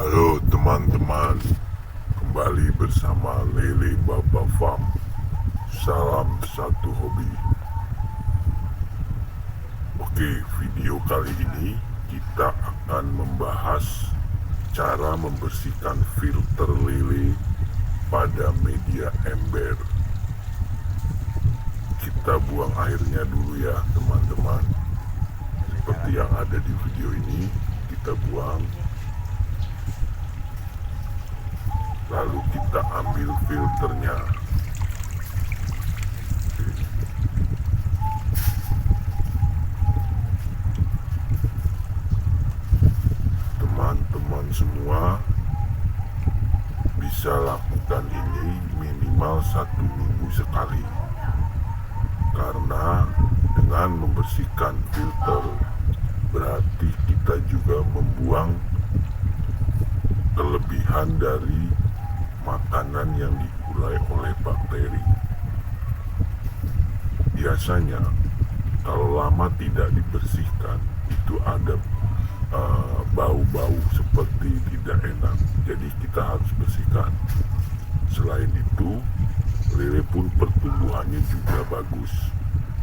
Halo teman-teman, kembali bersama Lele Baba Farm. Salam satu hobi. Oke, video kali ini kita akan membahas cara membersihkan filter lele pada media ember. Kita buang airnya dulu ya teman-teman. Seperti yang ada di video ini, kita buang. Lalu kita ambil filternya. Teman-teman semua bisa lakukan ini minimal 1 minggu sekali, karena dengan membersihkan filter berarti kita juga membuang kelebihan dari makanan yang diurai oleh bakteri. Biasanya kalau lama tidak dibersihkan itu ada bau-bau seperti tidak enak, jadi kita harus bersihkan. Selain itu, lele pun pertumbuhannya juga bagus,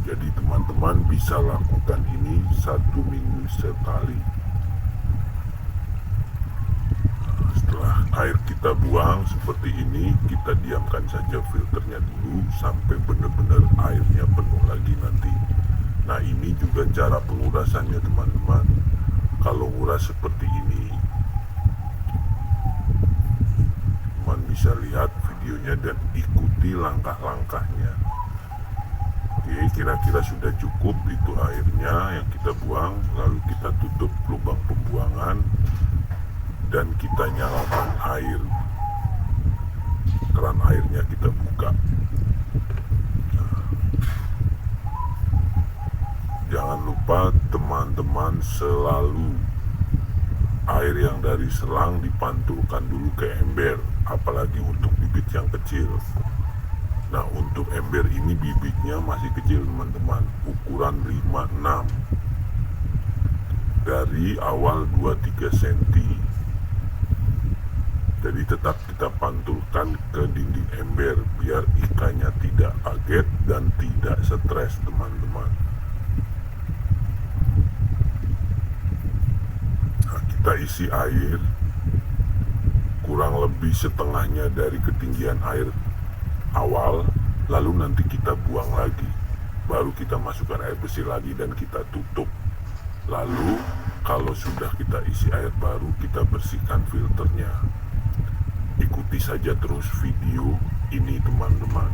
jadi teman-teman bisa lakukan ini 1 minggu sekali. Setelah air kita buang seperti ini, kita diamkan saja filternya dulu sampai benar-benar airnya penuh lagi nanti. Nah, ini juga cara pengurasannya teman-teman. Kalau nguras seperti ini, teman bisa lihat videonya dan ikuti langkah-langkahnya. Oke, kira-kira sudah cukup itu airnya yang kita buang. Lalu kita tutup lubang pembuangan dan kita nyalakan air. Keran airnya kita buka. Jangan lupa teman-teman, selalu air yang dari selang dipantulkan dulu ke ember, apalagi untuk bibit yang kecil. Nah, untuk ember ini bibitnya masih kecil teman-teman, ukuran 5-6, dari awal 2-3 cm. Jadi tetap kita pantulkan ke dinding ember biar ikannya tidak kaget dan tidak stres teman-teman. Nah, kita isi air kurang lebih setengahnya dari ketinggian air awal, lalu nanti kita buang lagi, baru kita masukkan air bersih lagi dan kita tutup. Lalu kalau sudah kita isi air baru, kita bersihkan filternya. Ikuti saja terus video ini teman-teman.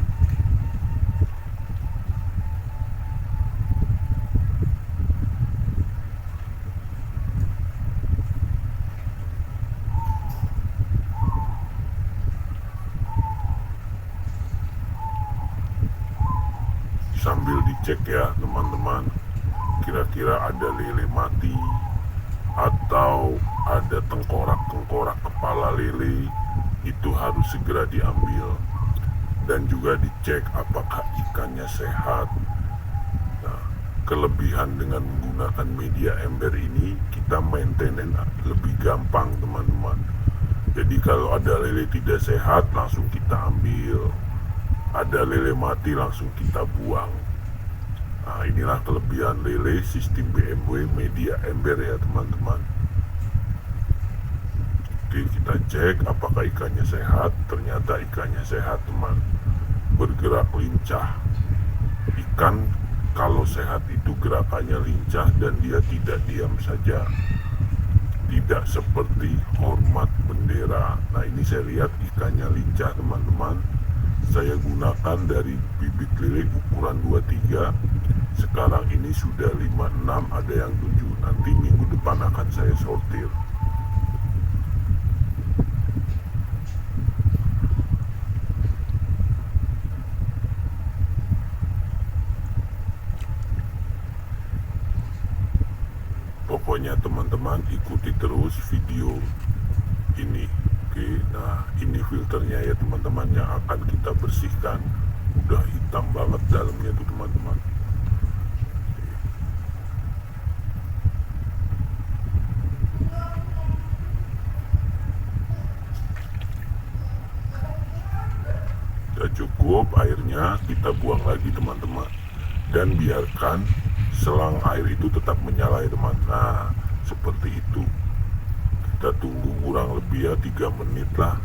Sambil dicek ya teman-teman, kira-kira ada lele mati atau ada tengkorak-tengkorak kepala lele, itu harus segera diambil. Dan juga dicek apakah ikannya sehat. Nah, kelebihan dengan menggunakan media ember ini, kita maintenance lebih gampang teman-teman. Jadi kalau ada lele tidak sehat, langsung kita ambil. Ada lele mati, langsung kita buang. Nah, inilah kelebihan lele sistem BMW media ember ya teman-teman. Oke, kita cek apakah ikannya sehat. Ternyata ikannya sehat teman, bergerak lincah. Ikan kalau sehat itu gerakannya lincah dan dia tidak diam saja, tidak seperti hormat bendera. Nah, ini saya lihat ikannya lincah teman-teman. Saya gunakan dari bibit lele ukuran 23. Sekarang ini sudah 5-6, ada yang 7. Nanti minggu depan akan saya sortir. Pokoknya teman-teman ikuti terus video ini. Oke, nah ini filternya ya teman-teman yang akan kita bersihkan. Udah hitam banget dalamnya tuh teman-teman. cukup airnya, kita buang lagi teman-teman, dan biarkan selang air itu tetap menyala ya teman. Nah seperti itu, kita tunggu kurang lebih ya 3 menit lah.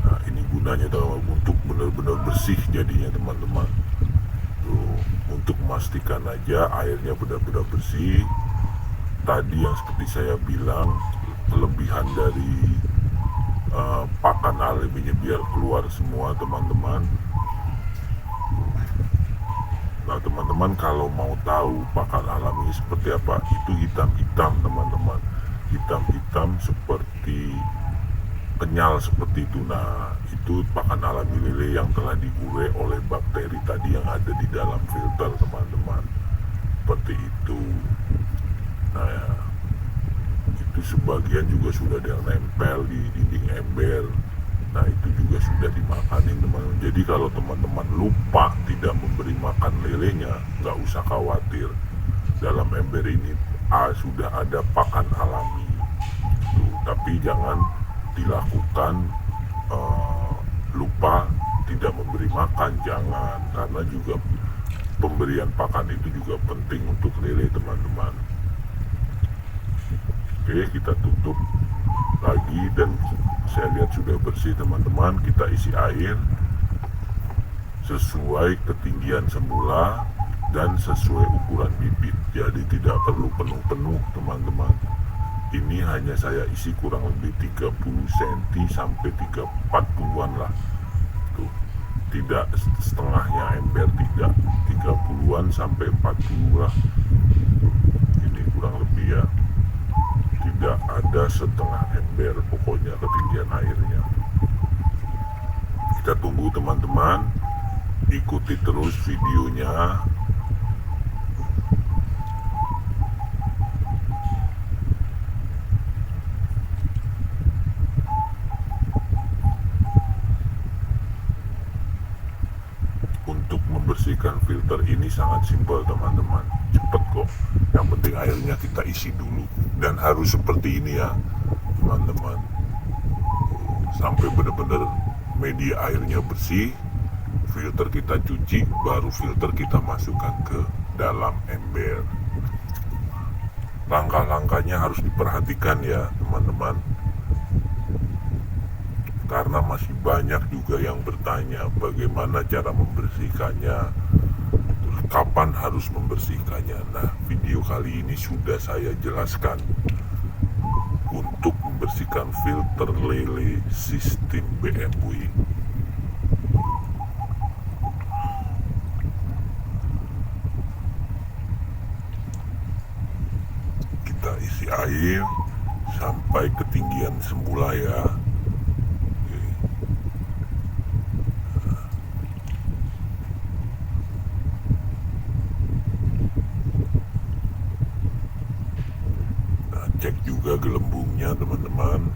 Nah ini gunanya teman, untuk benar-benar bersih jadinya teman-teman. Tuh, untuk memastikan aja airnya benar-benar bersih. Tadi yang seperti saya bilang, kelebihan dari pakan alaminya biar keluar semua teman-teman. Nah teman-teman, kalau mau tahu pakan alami seperti apa, itu hitam-hitam teman-teman, hitam-hitam seperti kenyal seperti itu. Nah itu pakan alami lele yang telah diure oleh bakteri tadi yang ada di dalam filter teman-teman, seperti itu. Nah ya, itu sebagian juga sudah ada yang nempel di dinding ember. Nah itu juga sudah dimakanin teman-teman. Jadi kalau teman-teman lupa tidak memberi makan lelenya, nggak usah khawatir, dalam ember ini sudah ada pakan alami. Tuh, tapi jangan dilakukan lupa tidak memberi makan, jangan, karena juga pemberian pakan itu juga penting untuk lele teman-teman. Oke, kita tutup lagi dan saya lihat sudah bersih teman-teman. Kita isi air sesuai ketinggian semula dan sesuai ukuran bibit, jadi tidak perlu penuh-penuh teman-teman. Ini hanya saya isi kurang lebih 30 cm sampai 40-an lah. Tuh, tidak setengahnya ember, tidak 30-an sampai 40 lah. Ini kurang lebih ya, tidak ada setengah ember pokoknya ketinggian airnya. Kita tunggu teman-teman, ikuti terus videonya. Untuk membersihkan filter ini sangat simpel teman-teman, cepet kok. Yang penting airnya kita isi dulu, dan harus seperti ini ya teman-teman, sampai benar-benar media airnya bersih. Filter kita cuci, baru filter kita masukkan ke dalam ember. Langkah-langkahnya harus diperhatikan ya teman-teman, karena masih banyak juga yang bertanya bagaimana cara membersihkannya, terus kapan harus membersihkannya. Nah video kali ini sudah saya jelaskan untuk membersihkan filter lele sistem BMW. Kita isi air sampai ketinggian semula ya. Nah, cek juga gelembungnya teman-teman,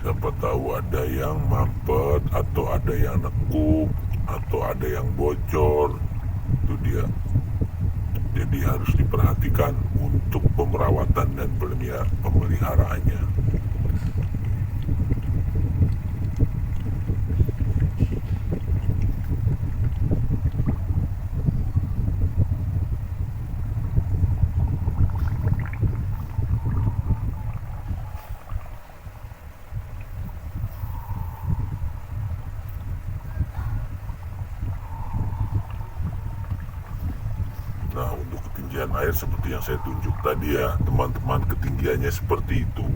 siapa tahu ada yang mampet atau ada yang nekuk atau ada yang bocor. Itu dia, jadi harus diperhatikan untuk pemerawatan dan pemeliharaannya. Nah untuk ketinggian air seperti yang saya tunjuk tadi ya teman-teman, ketinggiannya seperti itu.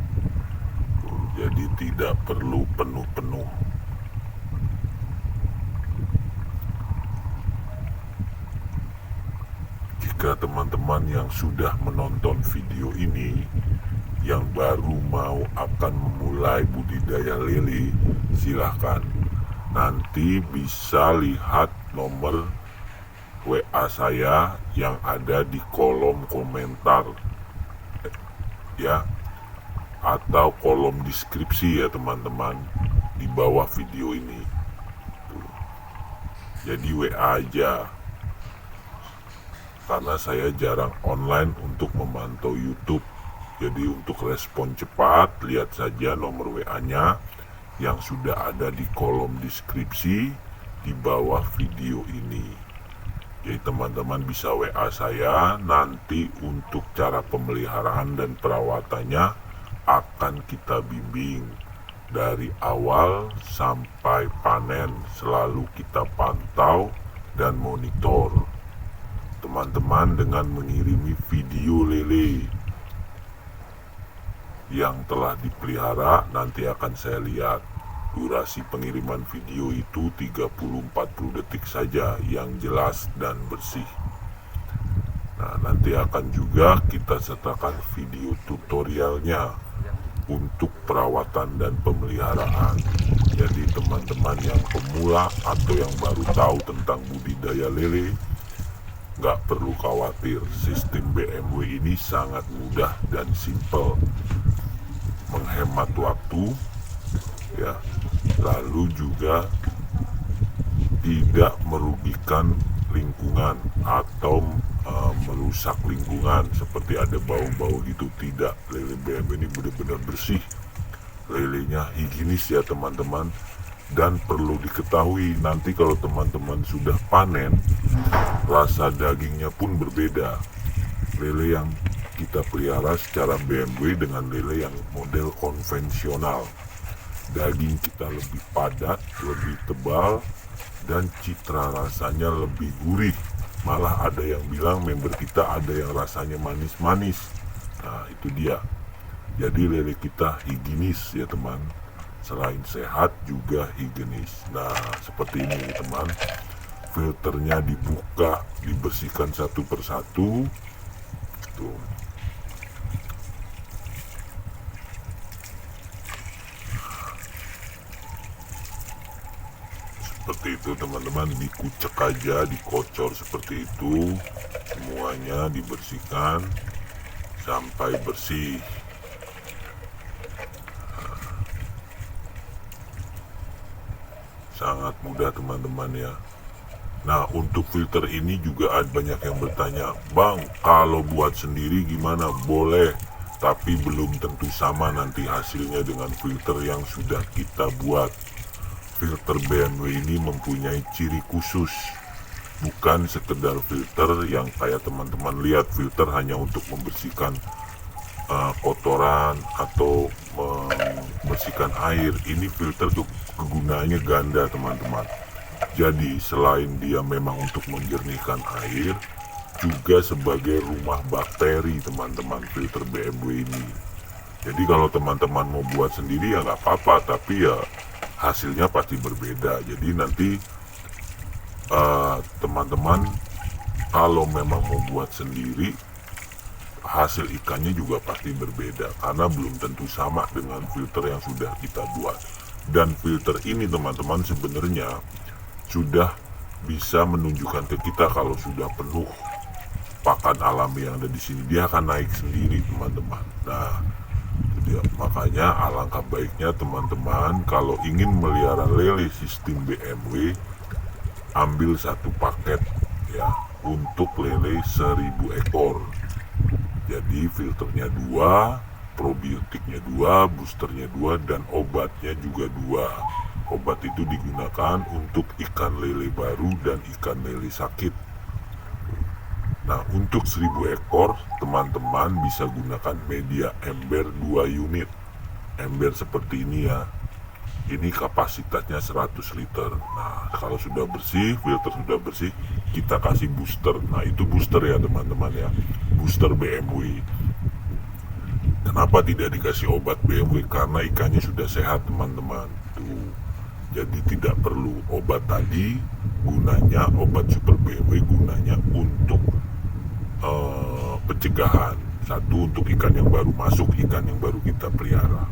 Jadi tidak perlu penuh-penuh. Jika teman-teman yang sudah menonton video ini, yang baru mau akan memulai budidaya lele, silahkan nanti bisa lihat nomor WA saya yang ada di kolom komentar ya, atau kolom deskripsi ya teman-teman, di bawah video ini. Tuh. Jadi WA aja, karena saya jarang online untuk memantau YouTube. Jadi untuk respon cepat, lihat saja nomor WA-nya yang sudah ada di kolom deskripsi di bawah video ini. Jadi teman-teman bisa WA saya, nanti untuk cara pemeliharaan dan perawatannya akan kita bimbing dari awal sampai panen, selalu kita pantau dan monitor teman-teman dengan mengirimi video lele yang telah dipelihara. Nanti akan saya lihat. Durasi pengiriman video itu 30-40 detik saja, yang jelas dan bersih. Nah, nanti akan juga kita sertakan video tutorialnya untuk perawatan dan pemeliharaan. Jadi teman-teman yang pemula atau yang baru tahu tentang budidaya lele, nggak perlu khawatir. Sistem BMW ini sangat mudah dan simple, menghemat waktu, ya, lalu juga tidak merugikan lingkungan atau merusak lingkungan seperti ada bau-bau gitu. Tidak, lele BM ini benar-benar bersih, lelenya higienis ya teman-teman. Dan perlu diketahui, nanti kalau teman-teman sudah panen, rasa dagingnya pun berbeda. Lele yang kita pelihara secara BMW dengan lele yang model konvensional, daging kita lebih padat, lebih tebal, dan citra rasanya lebih gurih. Malah ada yang bilang member kita ada yang rasanya manis-manis. Nah, itu dia. Jadi lele kita higienis ya teman. Selain sehat juga higienis. Nah, seperti ini teman. Filternya dibuka, dibersihkan satu persatu. Tuh. Seperti itu teman-teman, dikucek aja, dikocor seperti itu, semuanya dibersihkan sampai bersih. Sangat mudah teman-teman ya. Nah, untuk filter ini juga ada banyak yang bertanya, Bang, kalau buat sendiri gimana? Boleh, tapi belum tentu sama nanti hasilnya dengan filter yang sudah kita buat. Filter BMW ini mempunyai ciri khusus, bukan sekedar filter yang kayak teman-teman lihat, filter hanya untuk membersihkan kotoran atau membersihkan air. Ini filter kegunaannya ganda teman-teman. Jadi selain dia memang untuk menjernihkan air, juga sebagai rumah bakteri teman-teman filter BMW ini. Jadi kalau teman-teman mau buat sendiri ya nggak apa-apa, tapi ya hasilnya pasti berbeda. Jadi nanti teman-teman kalau memang mau buat sendiri, hasil ikannya juga pasti berbeda, karena belum tentu sama dengan filter yang sudah kita buat. Dan filter ini teman-teman sebenarnya sudah bisa menunjukkan ke kita kalau sudah penuh pakan alami yang ada di sini. Dia akan naik sendiri teman-teman. Nah, ya, makanya alangkah baiknya teman-teman kalau ingin melihara lele sistem BMW, ambil satu paket ya, untuk lele 1000 ekor. Jadi filternya 2, probiotiknya 2, boosternya 2, dan obatnya juga 2. Obat itu digunakan untuk ikan lele baru dan ikan lele sakit. Nah, untuk 1000 ekor teman-teman bisa gunakan media ember 2 unit. Ember seperti ini ya. Ini kapasitasnya 100 liter. Nah, kalau sudah bersih, filter sudah bersih, kita kasih booster. Nah, itu booster ya teman-teman ya. Booster BMW. Kenapa tidak dikasih obat BMW? Karena ikannya sudah sehat teman-teman. Tuh. Jadi tidak perlu obat tadi, gunanya obat super BMW gunanya untuk pencegahan. Satu, untuk ikan yang baru masuk, ikan yang baru kita pelihara.